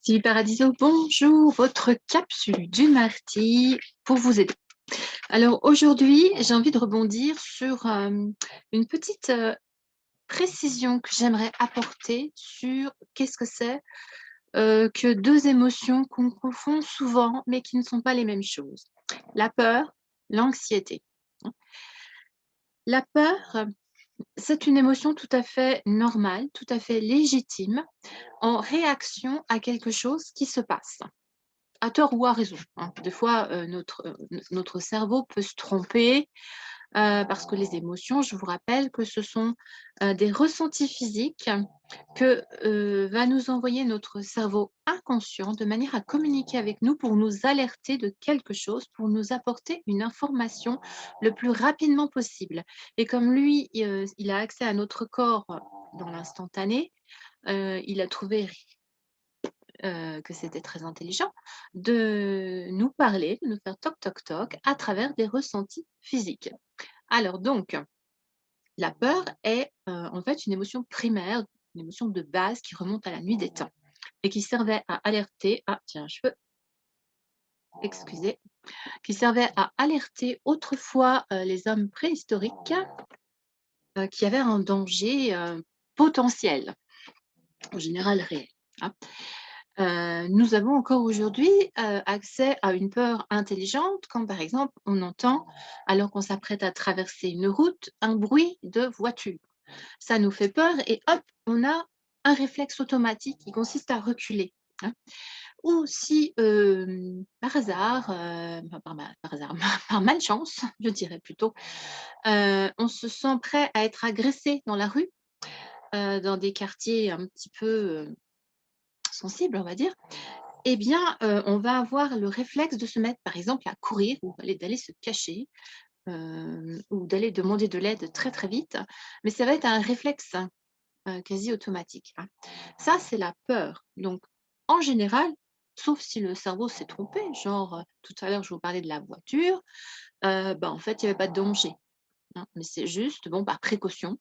Sylvie Paradiso, bonjour, votre capsule du mardi pour vous aider. Alors aujourd'hui, j'ai envie de rebondir sur une petite précision que j'aimerais apporter sur qu'est-ce que c'est que deux émotions qu'on confond souvent, mais qui ne sont pas les mêmes choses. La peur, l'anxiété. La peur, c'est une émotion tout à fait normale, tout à fait légitime, en réaction à quelque chose qui se passe. À tort ou à raison, hein. Des fois, notre cerveau peut se tromper, parce que les émotions, je vous rappelle que ce sont, des ressentis physiques que, va nous envoyer notre cerveau inconscient de manière à communiquer avec nous pour nous alerter de quelque chose, pour nous apporter une information le plus rapidement possible et comme lui, il a accès à notre corps dans l'instantané, il a trouvé que c'était très intelligent, de nous parler, de nous faire toc toc toc à travers des ressentis physiques. Alors donc, la peur est, en fait une émotion primaire, une émotion de base qui remonte à la nuit des temps et qui servait à alerter j'ai un cheveu, excusez, qui servait à alerter autrefois, les hommes préhistoriques, qu'il y avait un danger, potentiel, en général réel, hein. Nous avons encore aujourd'hui, accès à une peur intelligente quand, par exemple, on entend, alors qu'on s'apprête à traverser une route, un bruit de voiture. Ça nous fait peur et hop, on a un réflexe automatique qui consiste à reculer, hein. Ou si, par hasard, enfin par hasard, par malchance, je dirais plutôt, on se sent prêt à être agressé dans la rue, dans des quartiers un petit peu, sensibles, on va dire. Eh bien, on va avoir le réflexe de se mettre, par exemple, à courir ou d'aller se cacher, ou d'aller demander de l'aide très, très vite. Mais ça va être un réflexe, quasi automatique, hein. Ça, c'est la peur. Donc, en général, sauf si le cerveau s'est trompé, genre, tout à l'heure, je vous parlais de la voiture, en fait, il y avait pas de danger, hein. Mais c'est juste, bon, par précaution,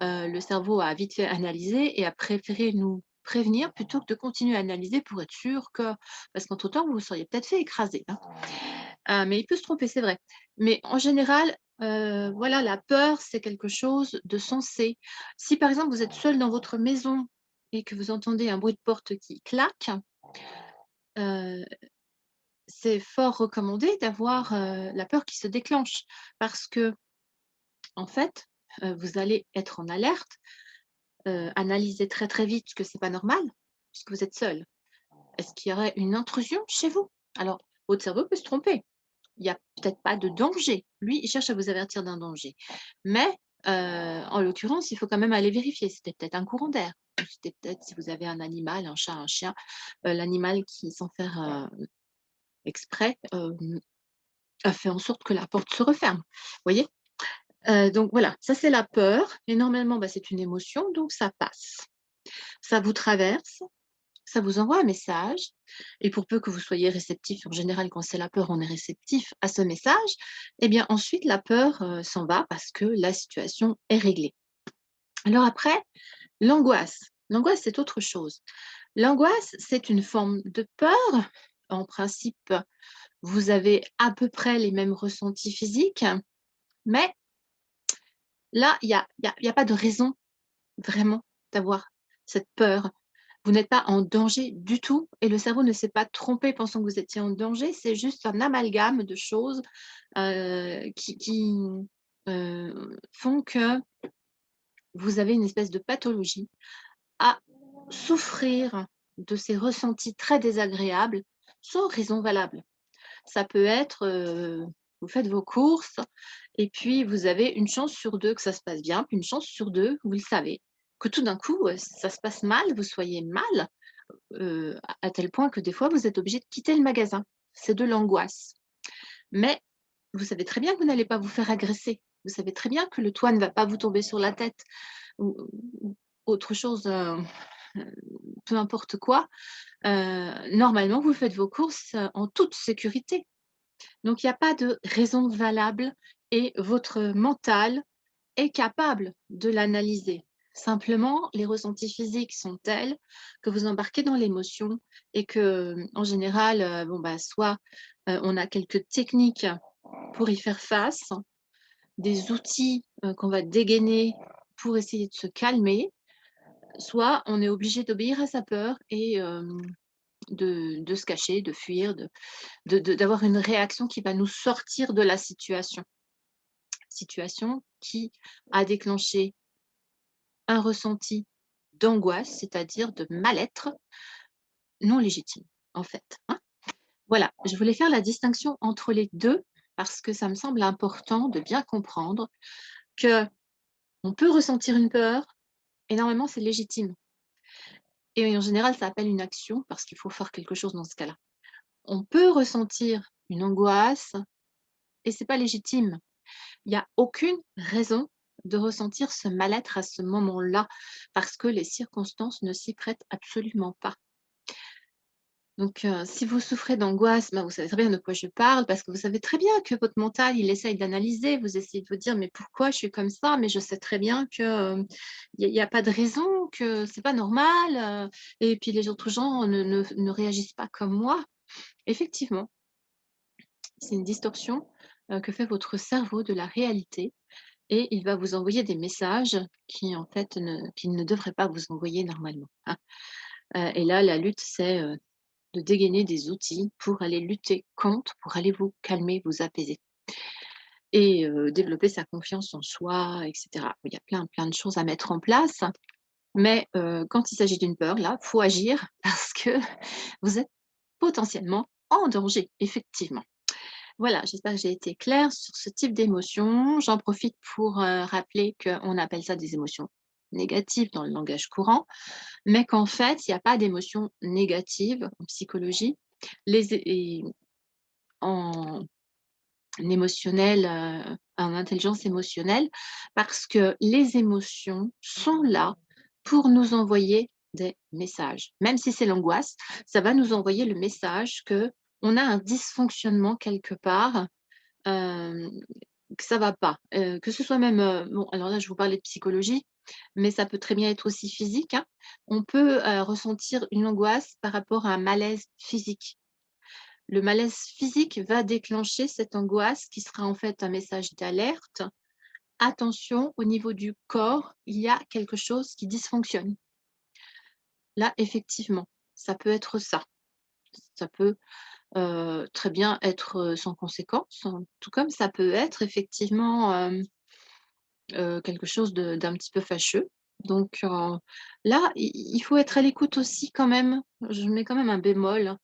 le cerveau a vite fait analyser et a préféré nous prévenir plutôt que de continuer à analyser pour être sûr que parce qu'entre temps, vous vous seriez peut-être fait écraser, hein. Mais il peut se tromper, c'est vrai. Mais en général, voilà, la peur, c'est quelque chose de sensé. Si, par exemple, vous êtes seul dans votre maison et que vous entendez un bruit de porte qui claque, heu, c'est fort recommandé d'avoir, la peur qui se déclenche parce que en fait, vous allez être en alerte, analyser très, très vite que c'est pas normal puisque vous êtes seul. Est-ce qu'il y aurait une intrusion chez vous? Alors, votre cerveau peut se tromper. Il y a peut-être pas de danger. Lui, il cherche à vous avertir d'un danger. Mais, en l'occurrence, il faut quand même aller vérifier. C'était peut-être un courant d'air ou c'était peut-être si vous avez un animal, un chat, un chien, l'animal qui, sans faire, exprès, a fait en sorte que la porte se referme. Vous voyez? Donc voilà, ça c'est la peur et normalement, c'est une émotion donc ça passe. Ça vous traverse. Ça vous envoie un message et pour peu que vous soyez réceptif, en général, quand c'est la peur, on est réceptif à ce message, et bien ensuite la peur, s'en va parce que la situation est réglée. Alors après, l'angoisse. L'angoisse, c'est autre chose. L'angoisse, c'est une forme de peur. En principe, vous avez à peu près les mêmes ressentis physiques, mais là, il y a pas de raison vraiment d'avoir cette peur. Vous n'êtes pas en danger du tout et le cerveau ne s'est pas trompé pensant que vous étiez en danger. C'est juste un amalgame de choses, qui font que vous avez une espèce de pathologie à souffrir de ces ressentis très désagréables sans raison valable. Ça peut être, vous faites vos courses et puis vous avez une chance sur 2 que ça se passe bien, puis une chance sur 2, vous le savez, que tout d'un coup, ça se passe mal, vous soyez mal, à tel point que des fois vous êtes obligé de quitter le magasin. C'est de l'angoisse. Mais vous savez très bien que vous n'allez pas vous faire agresser. Vous savez très bien que le toit ne va pas vous tomber sur la tête ou autre chose, peu importe quoi. Normalement, vous faites vos courses, en toute sécurité. Donc il y a pas de raison valable et votre mental est capable de l'analyser. Simplement, les ressentis physiques sont tels que vous embarquez dans l'émotion et que, en général, bon, bah, soit, on a quelques techniques pour y faire face, des outils, qu'on va dégainer pour essayer de se calmer, soit on est obligé d'obéir à sa peur et de se cacher, de fuir, d'avoir une réaction qui va nous sortir de la situation. Situation qui a déclenché un ressenti d'angoisse, c'est-à-dire de mal-être non légitime, en fait, hein. Voilà, je voulais faire la distinction entre les 2 parce que ça me semble important de bien comprendre qu'on peut ressentir une peur et normalement c'est légitime et en général ça appelle une action parce qu'il faut faire quelque chose dans ce cas-là. On peut ressentir une angoisse et c'est pas légitime. Il y a aucune raison de ressentir ce mal-être à ce moment-là parce que les circonstances ne s'y prêtent absolument pas. Donc, si vous souffrez d'angoisse, bah, vous savez très bien de quoi je parle parce que vous savez très bien que votre mental, il essaye d'analyser. Vous essayez de vous dire: «Mais pourquoi je suis comme ça? Mais je sais très bien que, il y a pas de raison, que c'est pas normal, et puis les autres gens ne réagissent pas comme moi». Effectivement, c'est une distorsion, que fait votre cerveau de la réalité et il va vous envoyer des messages qui, en fait, qu'il ne devrait pas vous envoyer normalement, hein. Et là, la lutte, c'est, de dégainer des outils pour aller lutter contre, pour aller vous calmer, vous apaiser et développer sa confiance en soi et cetera. Il y a plein de choses à mettre en place, mais quand il s'agit d'une peur, là, faut agir parce que vous êtes potentiellement en danger, effectivement. Voilà, j'espère que j'ai été claire sur ce type d'émotion. J'en profite pour, rappeler qu'on appelle ça des émotions négatives dans le langage courant, mais qu'en fait, il y a pas d'émotions négatives en psychologie. Les é En émotionnel, en intelligence émotionnelle, parce que les émotions sont là pour nous envoyer des messages. Même si c'est l'angoisse, ça va nous envoyer le message que on a un dysfonctionnement quelque part, hem, que ça va pas. Que ce soit même, bon alors là je vous parlais de psychologie, mais ça peut très bien être aussi physique, hein. On peut, ressentir une angoisse par rapport à un malaise physique. Le malaise physique va déclencher cette angoisse qui sera en fait un message d'alerte. Attention, au niveau du corps, il y a quelque chose qui dysfonctionne. Là, effectivement, ça peut être ça. Ça peut, très bien être, sans conséquence, hein, tout comme ça peut être effectivement, quelque chose d'un petit peu fâcheux. Donc, là, il faut être à l'écoute aussi quand même. Je mets quand même un bémol.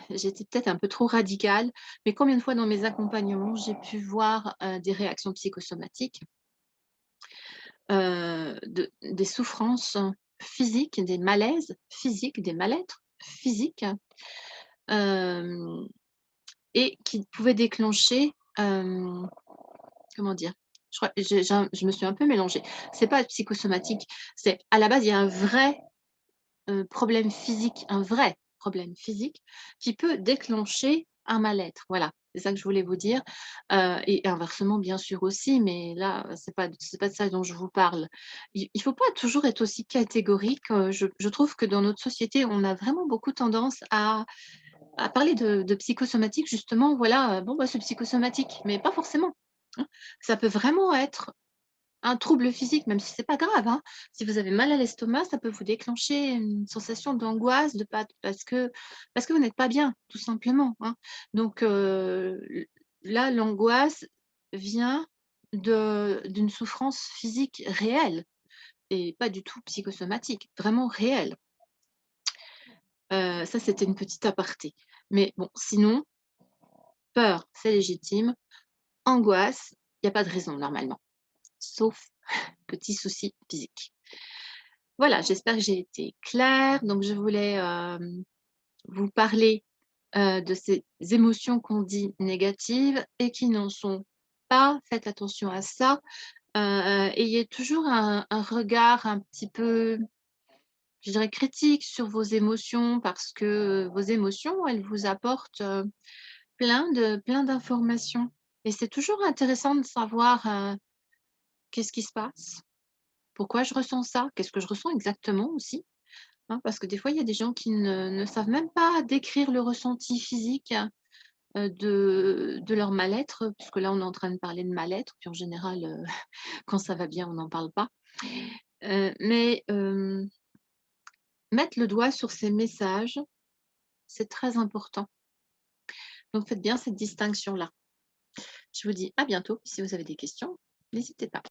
J'étais peut-être un peu trop radicale, mais combien de fois dans mes accompagnements, j'ai pu voir, des réactions psychosomatiques, des souffrances physiques, des malaises physiques, des mal-être physiques, hem et qui pouvaient déclencher, comment dire? Je me suis un peu mélangée. C'est pas psychosomatique, c'est à la base, il y a un vrai problème physique, un vrai problème physique qui peut déclencher un mal-être. Voilà, c'est ça que je voulais vous dire, et inversement bien sûr aussi, mais là, c'est pas de ça dont je vous parle. Il faut pas toujours être aussi catégorique, je trouve que dans notre société, on a vraiment beaucoup tendance à parler de psychosomatique justement, voilà, bon, bah, c'est psychosomatique, mais pas forcément, hein. Ça peut vraiment être un trouble physique, même si c'est pas grave, hein. Si vous avez mal à l'estomac, ça peut vous déclencher une sensation d'angoisse, de pas parce que vous n'êtes pas bien, tout simplement, hein. Donc l là, l'angoisse vient d'une souffrance physique réelle et pas du tout psychosomatique, vraiment réelle. Ça, c'était une petite aparté. Mais bon, sinon, peur, c'est légitime. Angoisse, il y a pas de raison normalement, sauf petit souci physique. Voilà, j'espère que j'ai été claire. Donc je voulais, vous parler, de ces émotions qu'on dit négatives et qui n'en sont pas. Faites attention à ça. Ayez toujours un regard un petit peu, je dirais critique sur vos émotions parce que vos émotions, elles vous apportent, plein d'informations et c'est toujours intéressant de savoir, qu'est-ce qui se passe? pourquoi je ressens ça, qu'est-ce que je ressens exactement aussi, hein, parce que des fois, il y a des gens qui ne savent même pas décrire le ressenti physique, de leur mal-être, puisque là, on est en train de parler de mal-être, puis en général, quand ça va bien, on n'en parle pas. Mais mettre le doigt sur ces messages, c'est très important. Donc faites bien cette distinction-là. Je vous dis à bientôt. Si vous avez des questions, n'hésitez pas.